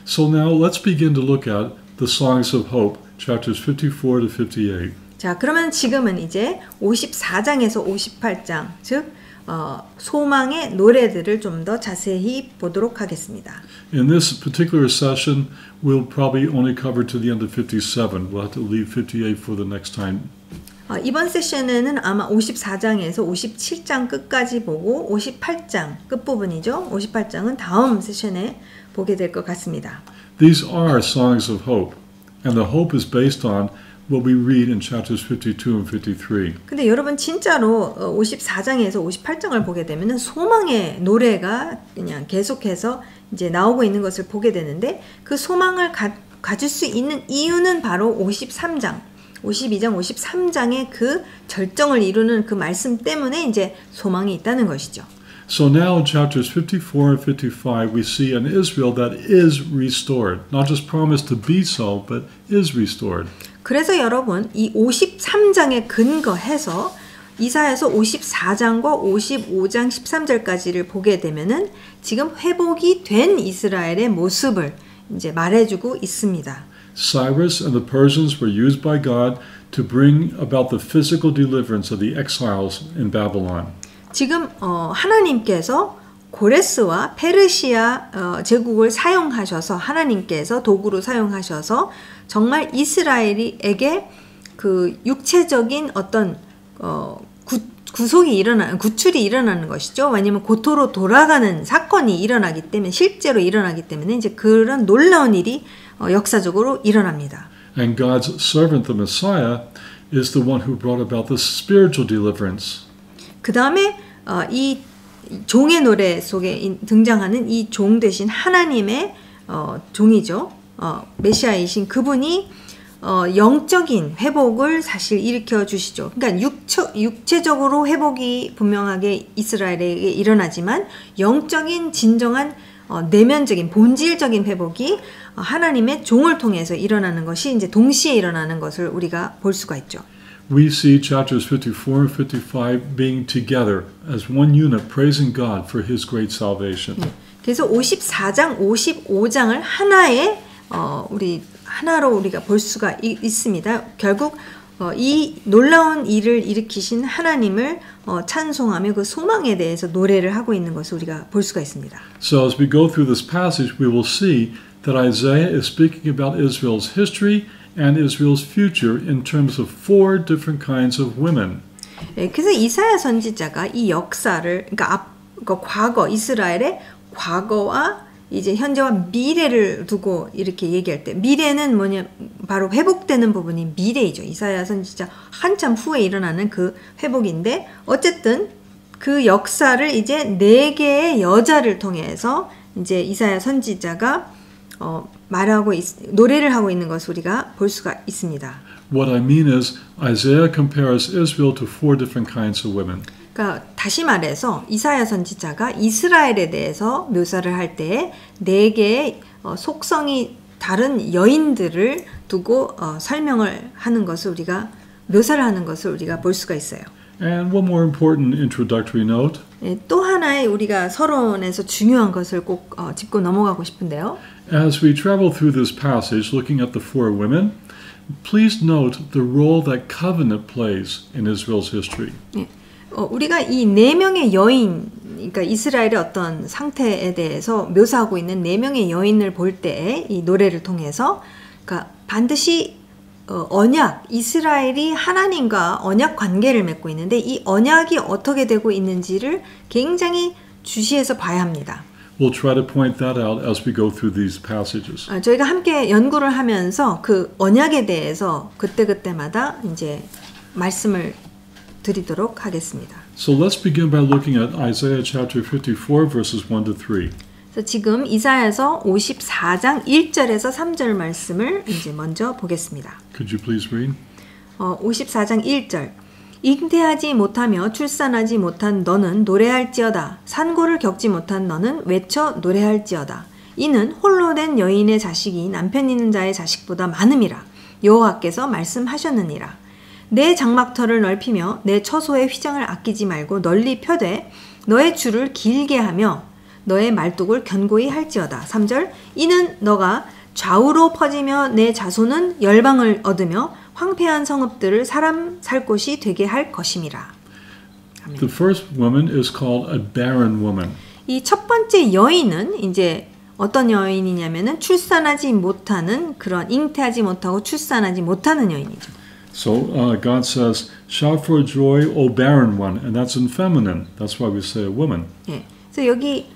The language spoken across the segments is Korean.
So now let's begin to look at the Songs of Hope, chapters 54 to 58. 자, 그러면 지금은 이제 54장에서 58장, 즉 소망의 노래들을 좀 더 자세히 보도록 하겠습니다. In this particular session, we'll probably only cover to the end of 57. We'll have to leave 58 for the next time. 이번 세션에는 아마 54장에서 57장 끝까지 보고 58장 끝부분이죠. 58장은 다음 세션에 보게 될 것 같습니다. These are songs of hope, and the hope is based on what we read in chapters 52 and 53. 근데 여러분 진짜로 54장에서 58장을 보게 되면은 소망의 노래가 그냥 계속해서 이제 나오고 있는 것을 보게 되는데 그 소망을 가질 수 있는 이유는 바로 53장, 52장, 53장의 그 절정을 이루는 그 말씀 때문에 이제 소망이 있다는 것이죠. So now in chapters 54 and 55, we see an Israel that is restored. Not just promised to be so, but is restored. 그래서 여러분 이 53장에 근거해서 이사야서 54장과 55장 13절까지를 보게 되면은 지금 회복이 된 이스라엘의 모습을 이제 말해주고 있습니다. Cyrus and the Persians were used by God to bring about the physical deliverance of the exiles in Babylon. 지금 하나님께서 고레스와 페르시아 제국을 사용하셔서 하나님께서 도구로 사용하셔서 정말 이스라엘에게 그 육체적인 어떤 구속이 구출이 일어나는 것이죠. 왜냐하면 고토로 돌아가는 사건이 일어나기 때문에 실제로 일어나기 때문에 이제 그런 놀라운 일이 역사적으로 일어납니다. And God's servant, the Messiah, is the one who brought about the spiritual deliverance. 그 다음에 이 종의 노래 속에 등장하는 이 종 대신 하나님의 종이죠. 메시아이신 그분이 영적인 회복을 사실 일으켜 주시죠. 그러니까 육체적으로 회복이 분명하게 이스라엘에게 일어나지만 영적인 진정한 내면적인 본질적인 회복이 하나님의 종을 통해서 일어나는 것이 이제 동시에 일어나는 것을 우리가 볼 수가 있죠. We see chapters 54 and 55 being together as one unit, praising God for His great salvation. 그래서 54장, 55장을 하나의 우리 하나로 우리가 볼 수가 있습니다. 결국 이 놀라운 일을 일으키신 하나님을 찬송하며 그 소망에 대해서 노래를 하고 있는 것을 우리가 볼 수가 있습니다. So as we go through this passage, we will see that Isaiah is speaking about Israel's history and Israel's future in terms of four different kinds of women. 그래서 이사야 선지자가 이 역사를 그러니까 과거 이스라엘의 과거와 이제 현재와 미래를 두고 이렇게 얘기할 때 미래는 뭐냐 바로 회복되는 부분이 미래이죠. 이사야 선지자 한참 후에 일어나는 그 회복인데 어쨌든 그 역사를 이제 네 개의 여자를 통해서 이제 이사야 선지자가 노래를 하고 있는 것을 우리가 볼 수가 있습니다. What I mean is Isaiah compares Israel to four different kinds of women. 그러니까 다시 말해서 이사야 선지자가 이스라엘에 대해서 묘사를 할 때 네 개의 속성이 다른 여인들을 두고 설명을 하는 것을 우리가 묘사를 하는 것을 우리가 볼 수가 있어요. And one more important introductory note. 또 하나의 우리가 서론에서 중요한 것을 꼭 짚고 넘어가고 싶은데요. As we travel through this passage, looking at the four women, please note the role that covenant plays in Israel's history. 우리가 이 네 명의 여인, 그러니까 이스라엘의 어떤 상태에 대해서 묘사하고 있는 네 명의 여인을 볼 때 이 노래를 통해서, 그러니까 반드시 언약, 이스라엘이 하나님과 언약 관계를 맺고 있는데 이 언약이 어떻게 되고 있는지를 굉장히 주시해서 봐야 합니다. We'll try to point that out as we go through these passages. 저희가 함께 연구를 하면서 그 언약에 대해서 그때그때마다 이제 말씀을 드리도록 하겠습니다. So let's begin by looking at Isaiah chapter 54 verses 1 to 3. 그래서 지금 이사야서 54장 1절에서 3절 말씀을 이제 먼저 보겠습니다. Could you please read? 54장 1절. 잉태하지 못하며 출산하지 못한 너는 노래할지어다. 산고를 겪지 못한 너는 외쳐 노래할지어다. 이는 홀로 된 여인의 자식이 남편 있는 자의 자식보다 많음이라. 여호와께서 말씀하셨느니라. 내 장막터를 넓히며 내 처소의 휘장을 아끼지 말고 널리 펴되 너의 줄을 길게 하며 너의 말뚝을 견고히 할지어다. 3절 이는 너가 좌우로 퍼지며 내 자손은 열방을 얻으며 황폐한 성읍들을 사람 살 곳이 되게 할 것임이라. 아멘. The first woman is called a barren woman. 이 첫 번째 여인은 이제 어떤 여인이냐면은 출산하지 못하는 그런 잉태하지 못하고 출산하지 못하는 여인이죠. So God says, "Shout for joy, O barren one," and that's in feminine. That's why we say a woman. 예. 그래서 여기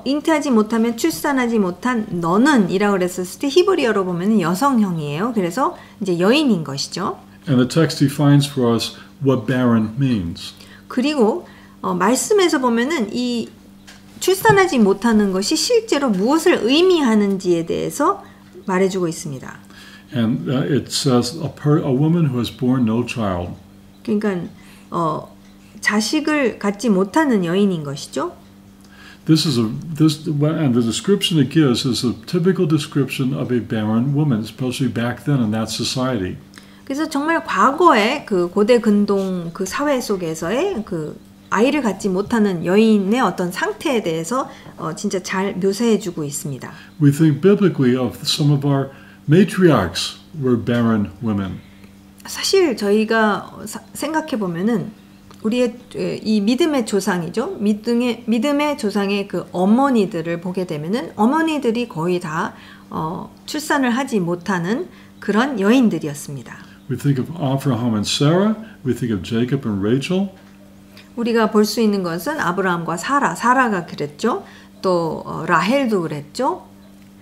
잉태하지 못하면 출산하지 못한 너는이라고 그랬었을 때 히브리어로 보면 여성형이에요. 그래서 이제 여인인 것이죠. And the text defines for us what barren means. 그리고 말씀에서 보면은 이 출산하지 못하는 것이 실제로 무엇을 의미하는지에 대해서 말해주고 있습니다. And it says a woman who has borne no child. 그러니까 자식을 갖지 못하는 여인인 것이죠. And the description it gives is a typical description of a barren woman, especially back then in that society. 그래서 정말 과거의 그 고대 근동 그 사회 속에서의 그 아이를 갖지 못하는 여인의 어떤 상태에 대해서 진짜 잘 묘사해주고 있습니다. We think biblically of some of our matriarchs were barren women. 사실 저희가 생각해 보면은 우리의 이 믿음의 조상이죠. 믿음의 조상의 그 어머니들을 보게 되면은 어머니들이 거의 다 출산을 하지 못하는 그런 여인들이었습니다. We think of Abraham and Sarah. We think of Jacob and Rachel. 우리가 볼 수 있는 것은 아브라함과 사라가 그랬죠. 또 라헬도 그랬죠.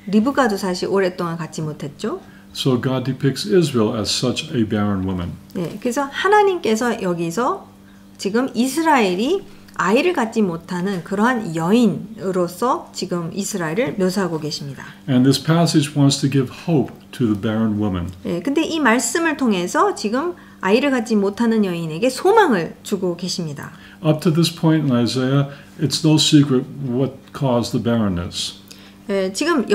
리브가도 사실 오랫동안 갖지 못했죠. So God depicts Israel as such a barren woman. 네, 그래서 하나님께서 여기서 지금 이스라엘이 아이를 갖지 못하는 그러한 여인으로서 지금 이스라엘을 묘사하고 계십니다. And this passage wants to give hope to the barren woman. 네, 근데 이 말씀을 통해서 지금 아이를 갖지 못하는 여인에게 소망을 주고 계십니다. Up to this point in Isaiah, it's no secret what caused the barrenness. 네, 지금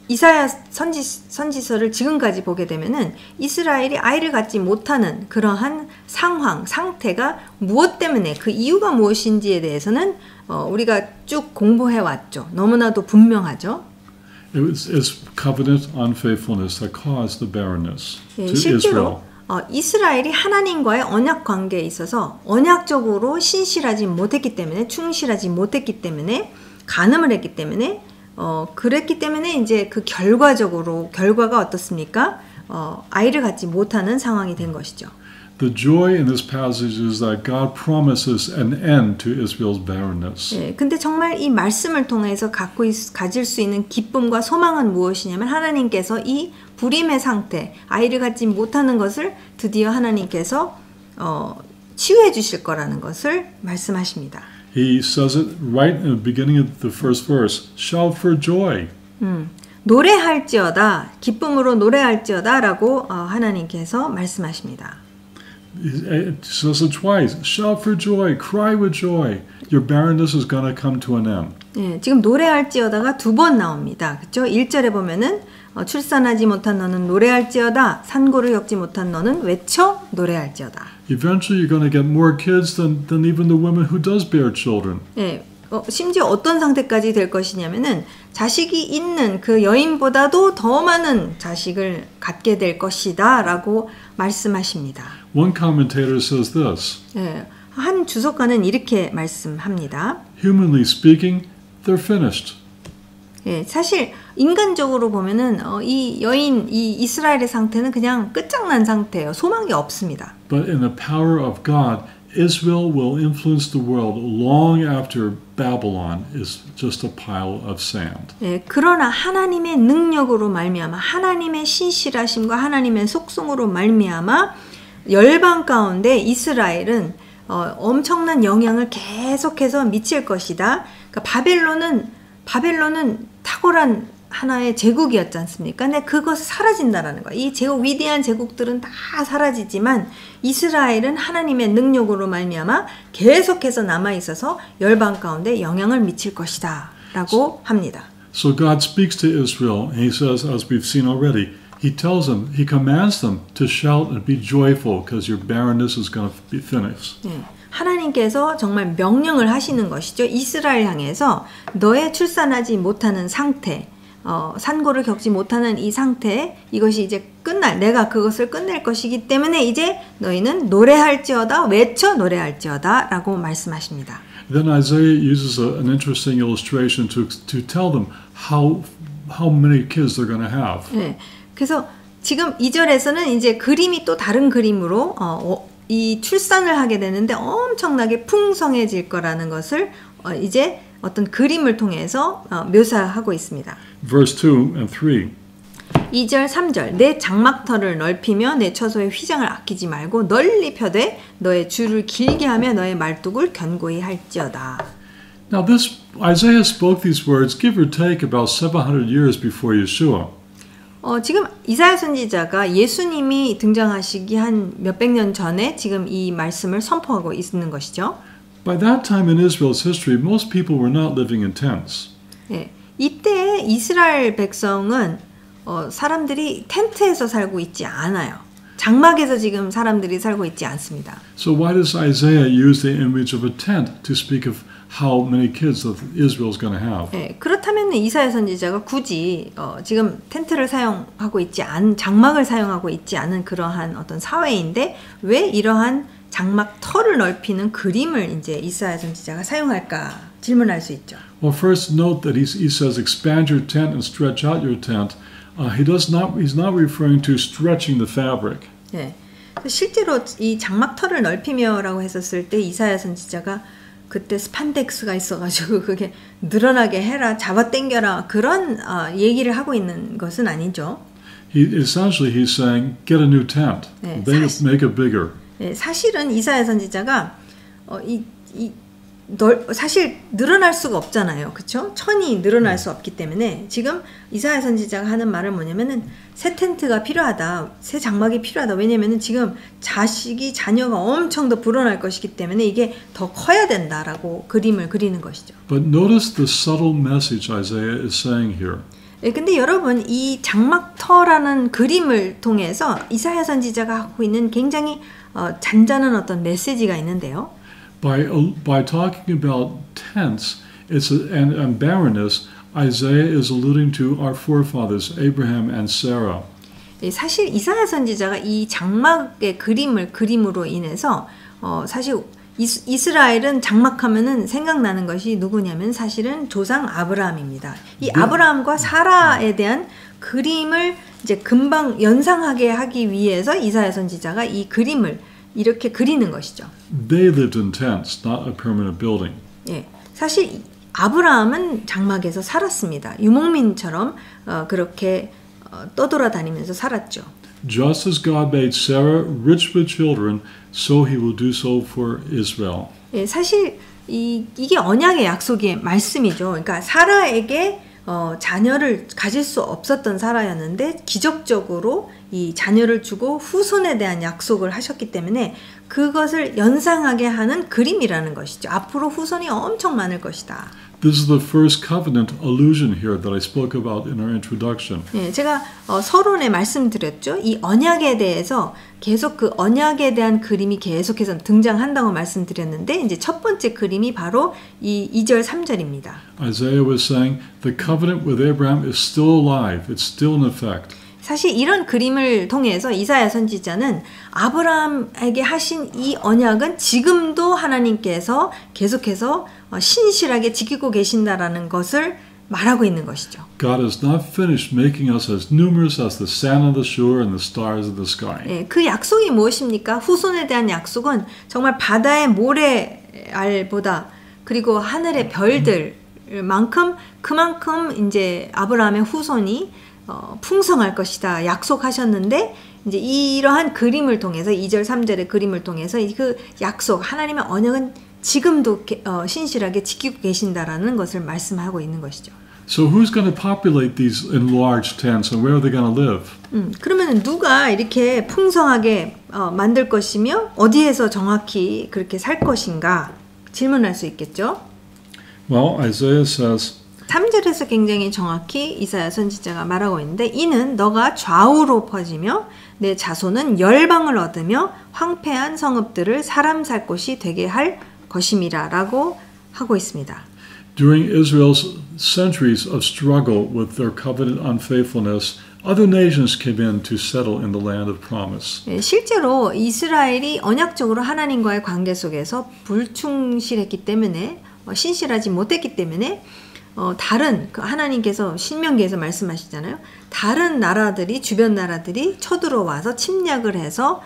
이사야 선지서를 지금까지 보게 되면은 이스라엘이 아이를 갖지 못하는 그러한 상태가 무엇 때문에 그 이유가 무엇인지에 대해서는 우리가 쭉 공부해 왔죠. 너무나도 분명하죠. It's covenant unfaithfulness that caused the barrenness to 실제로 Israel. 이스라엘이 하나님과의 언약 관계에 있어서 언약적으로 신실하지 못했기 때문에 충실하지 못했기 때문에 간음을 했기 때문에 그랬기 때문에 이제 그 결과가 어떻습니까? 아이를 갖지 못하는 상황이 된 것이죠. The joy in this passage is that God promises an end to Israel's barrenness. 네, 근데 정말 이 말씀을 통해서 가질 수 있는 기쁨과 소망은 무엇이냐면 하나님께서 이 불임의 상태, 아이를 갖지 못하는 것을 드디어 하나님께서 치유해 주실 거라는 것을 말씀하십니다. He says it right in the beginning of the first verse. Shout for joy. 노래할지어다, 기쁨으로 노래할지어다라고 하나님께서 말씀하십니다. It says it twice. Shout for joy. Cry with joy. Your barrenness is going to come to an end. 네, 지금 노래할지어다가 두 번 나옵니다. 그렇죠? 1절에 보면은 출산하지 못한 너는 노래할지어다. 산고를 겪지 못한 너는 외쳐 노래할지어다. Eventually you're going to get more kids than even the woman who does bear children. 네, 심지어 어떤 상태까지 될 것이냐면은 자식이 있는 그 여인보다도 더 많은 자식을 갖게 될 것이다라고 말씀하십니다. One commentator says this. 네, 한 주석가는 이렇게 말씀합니다. Humanly speaking, they're finished. 예, 사실 인간적으로 보면은 이 여인, 이 이스라엘의 상태는 그냥 끝장난 상태예요. 소망이 없습니다. But in the power of God, Israel will influence the world long after Babylon is just a pile of sand. 예, 그러나 하나님의 능력으로 말미암아 하나님의 신실하심과 하나님의 속성으로 말미암아 열방 가운데 이스라엘은 엄청난 영향을 계속해서 미칠 것이다. 그러니까 바벨론은 탁월한 하나의 제국이었지 않습니까? 근데 그것이 사라진다라는 거야. 이 제국, 위대한 제국들은 다 사라지지만 이스라엘은 하나님의 능력으로 말미암아 계속해서 남아 있어서 열방 가운데 영향을 미칠 것이다라고 합니다. So God speaks to Israel and he says, as we've seen already, he tells them, he commands them to shout and be joyful because your barrenness is going to be finished. 네, 하나님께서 정말 명령을 하시는 것이죠. 이스라엘 향해서 너의 출산하지 못하는 상태, 산고를 겪지 못하는 이 상태, 이것이 이제 내가 그것을 끝낼 것이기 때문에 이제 너희는 노래할지어다, 외쳐 노래할지어다 라고 말씀하십니다. Then Isaiah uses an interesting illustration to tell them how many kids they're going to have. 네, 그래서 지금 2절에서는 이제 그림이 또 다른 그림으로 이 출산을 하게 되는데 엄청나게 풍성해질 거라는 것을 이제 어떤 그림을 통해서 묘사하고 있습니다. Verse 2 and 3. 2절, 3절 내 장막터를 넓히며 내 처소의 휘장을 아끼지 말고 널리 펴되 너의 줄을 길게 하며 너의 말뚝을 견고히 할지어다. Now Isaiah spoke these words give or take about 700 years before Yeshua. 지금 이사야 선지자가 예수님이 등장하시기 한 몇백 년 전에 지금 이 말씀을 선포하고 있는 것이죠. By that time in Israel's history, most people were not living in tents. 네, 이때 이스라엘 백성은 사람들이 텐트에서 살고 있지 않아요. 장막에서 지금 사람들이 살고 있지 않습니다. So why does Isaiah use the image of a tent to speak of how many kids that Israel is going to have? 네, 그렇다면 이사야 선지자가 굳이 지금 텐트를 사용하고 있지 장막을 사용하고 있지 않은 그러한 어떤 사회인데 왜 이러한 장막 터를 넓히는 그림을 이제 이사야 선지자가 사용할까 질문할 수 있죠. Well, first note that he says expand your tent and stretch out your tent. He's not referring to stretching the fabric. 네, 실제로 이 장막 터를 넓히며라고 했었을 때 이사야 선지자가 그때 스판덱스가 있어가지고 그게 늘어나게 해라, 잡아당겨라 그런 얘기를 하고 있는 것은 아니죠. Essentially, he's saying get a new tent. 네, make it bigger. 네, 사실은 이사야 선지자가 사실 늘어날 수가 없잖아요. 그렇죠? 천이 늘어날 수 없기 때문에 지금 이사야 선지자가 하는 말은 뭐냐면은 새 텐트가 필요하다. 새 장막이 필요하다. 왜냐면은 지금 자녀가 엄청 더 불어날 것이기 때문에 이게 더 커야 된다라고 그림을 그리는 것이죠. But notice the subtle message Isaiah is saying here. 네, 근데 여러분 이 장막터라는 그림을 통해서 이사야 선지자가 하고 있는 굉장히 잔잔한 어떤 메시지가 있는데요. By talking about tents and barrenness, Isaiah is alluding to our forefathers, Abraham and Sarah. 사실 이사야 선지자가 이 장막의 그림으로 인해서 사실 이스라엘은 장막하면은 생각나는 것이 누구냐면 사실은 조상 아브라함입니다. 이 아브라함과 사라에 대한 그림을 이제 금방 연상하게 하기 위해서 이사야 선지자가 이 그림을 이렇게 그리는 것이죠. They lived in tents, not a permanent building. 예, 사실 아브라함은 장막에서 살았습니다. 유목민처럼 그렇게 떠돌아다니면서 살았죠. Just as God made Sarah rich with children, so He will do so for Israel. 예, 사실 이게 언약의 약속의 말씀이죠. 그러니까 사라에게 자녀를 가질 수 없었던 사라였는데 기적적으로 이 자녀를 주고 후손에 대한 약속을 하셨기 때문에 그것을 연상하게 하는 그림이라는 것이죠. 앞으로 후손이 엄청 많을 것이다. This is the first covenant allusion here that I spoke about in our introduction. 예, 제가 서론에 말씀드렸죠. 이 언약에 대해서 계속 그 언약에 대한 그림이 계속해서 등장한다고 말씀드렸는데 이제 첫 번째 그림이 바로 이 2절 3절입니다. Isaiah was saying the covenant with Abraham is still alive. It's still in effect. 사실 이런 그림을 통해서 이사야 선지자는 아브라함에게 하신 이 언약은 지금도 하나님께서 계속해서 신실하게 지키고 계신다라는 것을 말하고 있는 것이죠. God has not finished making us as numerous as the sand on the shore and the stars of the sky. 예, 그 약속이 무엇입니까? 후손에 대한 약속은 정말 바다의 모래알보다 그리고 하늘의 별들만큼 그만큼 이제 아브라함의 후손이 풍성할 것이다 약속하셨는데 이제 이러한 그림을 통해서 2절 3절의 그림을 통해서 그 약속 하나님의 언약은 지금도 신실하게 지키고 계신다라는 것을 말씀하고 있는 것이죠. So who's going to populate these enlarged tents and where are they going to live? 그러면 누가 이렇게 풍성하게 만들 것이며 어디에서 정확히 그렇게 살 것인가 질문할 수 있겠죠. Well, Isaiah says 3절에서 굉장히 정확히 이사야 선지자가 말하고 있는데 이는 너가 좌우로 퍼지며 내 자손은 열방을 얻으며 황폐한 성읍들을 사람 살 곳이 되게 할 것임이라 라고 하고 있습니다. During Israel's centuries of struggle with their covenant unfaithfulness, other nations came in to settle in the land of promise. 실제로 이스라엘이 언약적으로 하나님과의 관계 속에서 불충실했기 때문에 신실하지 못했기 때문에 다른 하나님께서 신명기에서 말씀하시잖아요. 다른 나라들이 주변 나라들이 쳐들어와서 침략을 해서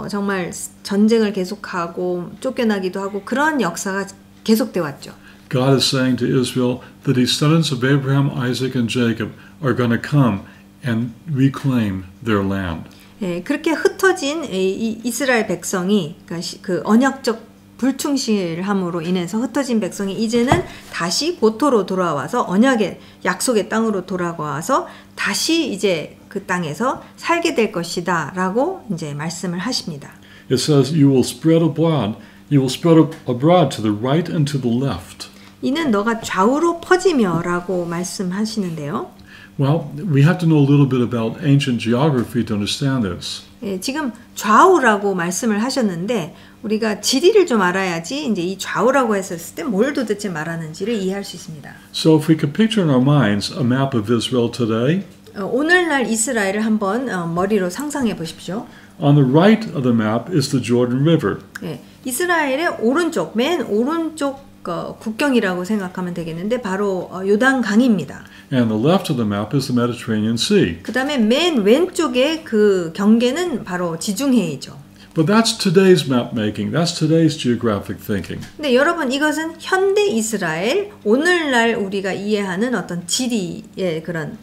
정말 전쟁을 계속하고 쫓겨나기도 하고 그런 역사가 계속돼 왔죠. God is saying to Israel that the descendants of Abraham, Isaac, and Jacob are going to come and reclaim their land. 예, 그렇게 흩어진 이스라엘 백성이 그러니까 그 언약적 불충실함으로 인해서 흩어진 백성이 이제는 다시 고토로 돌아와서 언약의 약속의 땅으로 돌아와서 다시 이제 그 땅에서 살게 될 것이다라고 이제 말씀을 하십니다. It says, "You will spread abroad. You will spread abroad to the right and to the left." 이는 너가 좌우로 퍼지며라고 말씀하시는데요. Well, we have to know a little bit about ancient geography to understand this. 예, 지금 좌우라고 말씀을 하셨는데 우리가 지리를 좀 알아야지 이제 이 좌우라고 했었을 때 뭘 도대체 말하는지를 이해할 수 있습니다. So if we could picture in our minds a map of Israel today, 오늘날 이스라엘을 한번 머리로 상상해 보십시오. on the right of the map is the Jordan River. 예, 이스라엘의 오른쪽, 맨 오른쪽 국경이라고 생각하면 되겠는데 바로 요단강입니다. And the left of the map is the Mediterranean Sea. 그 다음에 맨 왼쪽의 그 경계는 바로 지중해이죠. But that's today's map making. That's today's geographic thinking. 근데 여러분 이것은 현대 이스라엘, 오늘날 우리가 이해하는 어떤 지리의 그런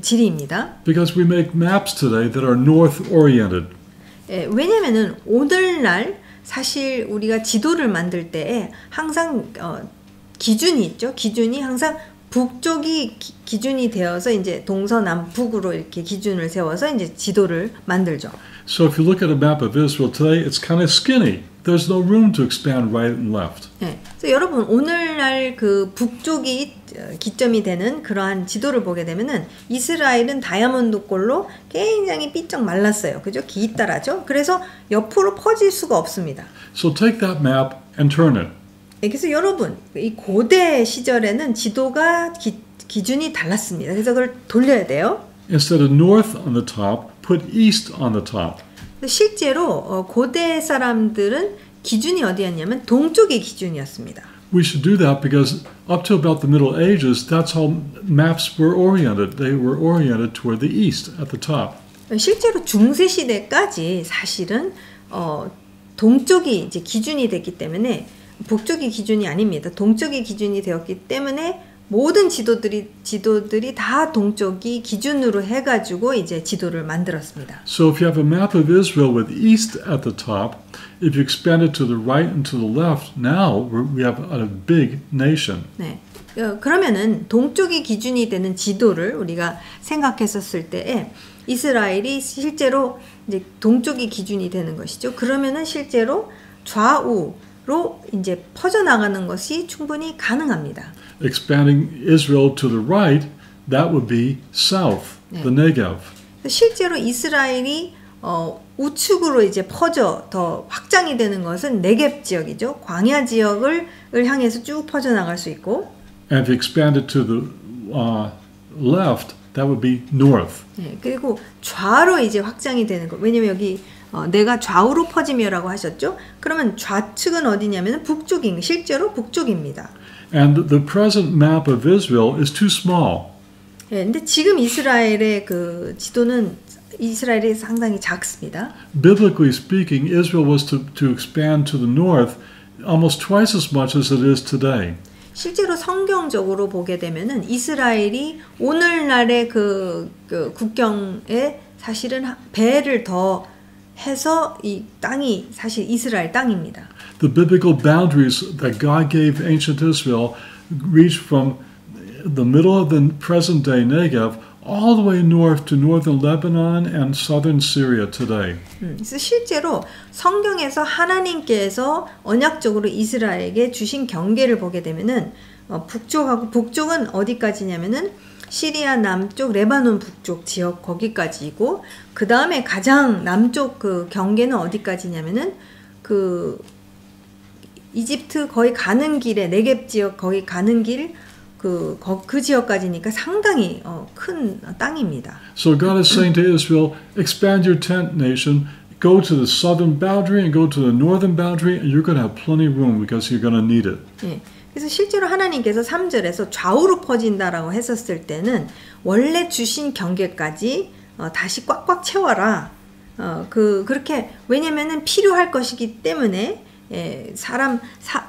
지리입니다. Because we make maps today that are north oriented. 예, 왜냐면은 오늘날 사실 우리가 지도를 만들 때 항상 기준이 있죠. 기준이 항상 북쪽이 기준이 되어서 이제 동서남북으로 이렇게 기준을 세워서 이제 지도를 만들죠. So if you look at a map of Israel today, it's kind of skinny. There's no room to expand right and left. 네. 그래서 여러분 오늘날 그 북쪽이 기점이 되는 그러한 지도를 보게 되면은 이스라엘은 다이아몬드꼴로 굉장히 삐쩍 말랐어요. 그죠? 기따라죠. 그래서 옆으로 퍼질 수가 없습니다. So take that map and turn it. 그래서 여러분 이 고대 시절에는 지도가 기준이 달랐습니다. 그래서 그걸 돌려야 돼요. Instead of north on the top, put east on the top. 실제로 고대 사람들은 기준이 어디였냐면 동쪽이 기준이었습니다. We should do that because up to about the Middle Ages, that's how maps were oriented. They were oriented toward the east at the top. 실제로 중세 시대까지 사실은 동쪽이 이제 기준이 됐기 때문에 북쪽이 기준이 아닙니다. 동쪽이 기준이 되었기 때문에 모든 지도들이 다 동쪽이 기준으로 해가지고 이제 지도를 만들었습니다. So if you have a map of Israel with east at the top, if you expand it to the right and to the left, now we have a big nation. 네. 그러면은 동쪽이 기준이 되는 지도를 우리가 생각했었을 때에 이스라엘이 실제로 이제 동쪽이 기준이 되는 것이죠. 그러면은 실제로 좌우로 이제 퍼져나가는 것이 충분히 가능합니다. Expanding Israel to the right, that would be south, 네. the Negev. 실제로 이스라엘이 우측으로 이제 퍼져 더 확장이 되는 것은 네겝 지역이죠. 광야 지역을 향해서 쭉 퍼져 나갈 수 있고. And if you expand it to the left, that would be north. 네, 그리고 좌로 이제 확장이 되는 거. 왜냐면 여기 내가 좌우로 퍼지며라고 하셨죠. 그러면 좌측은 어디냐면 북쪽인 실제로 북쪽입니다. And the present map of Israel is too small. 네, 근데 지금 이스라엘의 그 지도는 이스라엘이 상당히 작습니다. Biblically speaking, Israel was to expand to the north almost twice as much as it is today. 실제로 성경적으로 보게 되면은 이스라엘이 오늘날의 그 국경에 사실은 배를 더 해서 이 땅이 사실 이스라엘 땅입니다. The biblical boundaries that God gave ancient Israel reached from the middle of the present day Negev all the way north to northern Lebanon and southern Syria today. 그래서 실제로 성경에서 하나님께서 언약적으로 이스라엘에게 주신 경계를 보게 되면은 북쪽하고 북쪽은 어디까지냐면은 시리아 남쪽, 레바논 북쪽 지역 거기까지이고 그 다음에 가장 남쪽 그 경계는 어디까지냐면은 그 이집트 거의 가는 길에 네겝 지역 거기 가는 길 그 지역까지니까 상당히 큰 땅입니다. So God is saying to Israel, expand your tent nation, go to the southern boundary and go to the northern boundary, and you're going to have plenty of room because you're going to need it. 예. 그래서 실제로 하나님께서 3절에서 좌우로 퍼진다라고 했었을 때는 원래 주신 경계까지 다시 꽉꽉 채워라. 그렇게 왜냐면은 필요할 것이기 때문에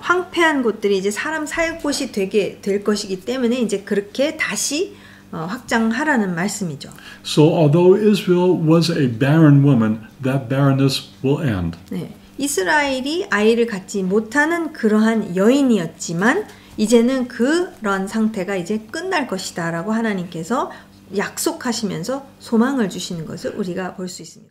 황폐한 곳들이 이제 사람 살 곳이 되게 될 것이기 때문에 이제 그렇게 다시 확장하라는 말씀이죠. So although Israel was a barren woman, that barrenness will end. 네. 이스라엘이 아이를 갖지 못하는 그러한 여인이었지만 이제는 그런 상태가 이제 끝날 것이다라고 하나님께서 약속하시면서 소망을 주시는 것을 우리가 볼 수 있습니다.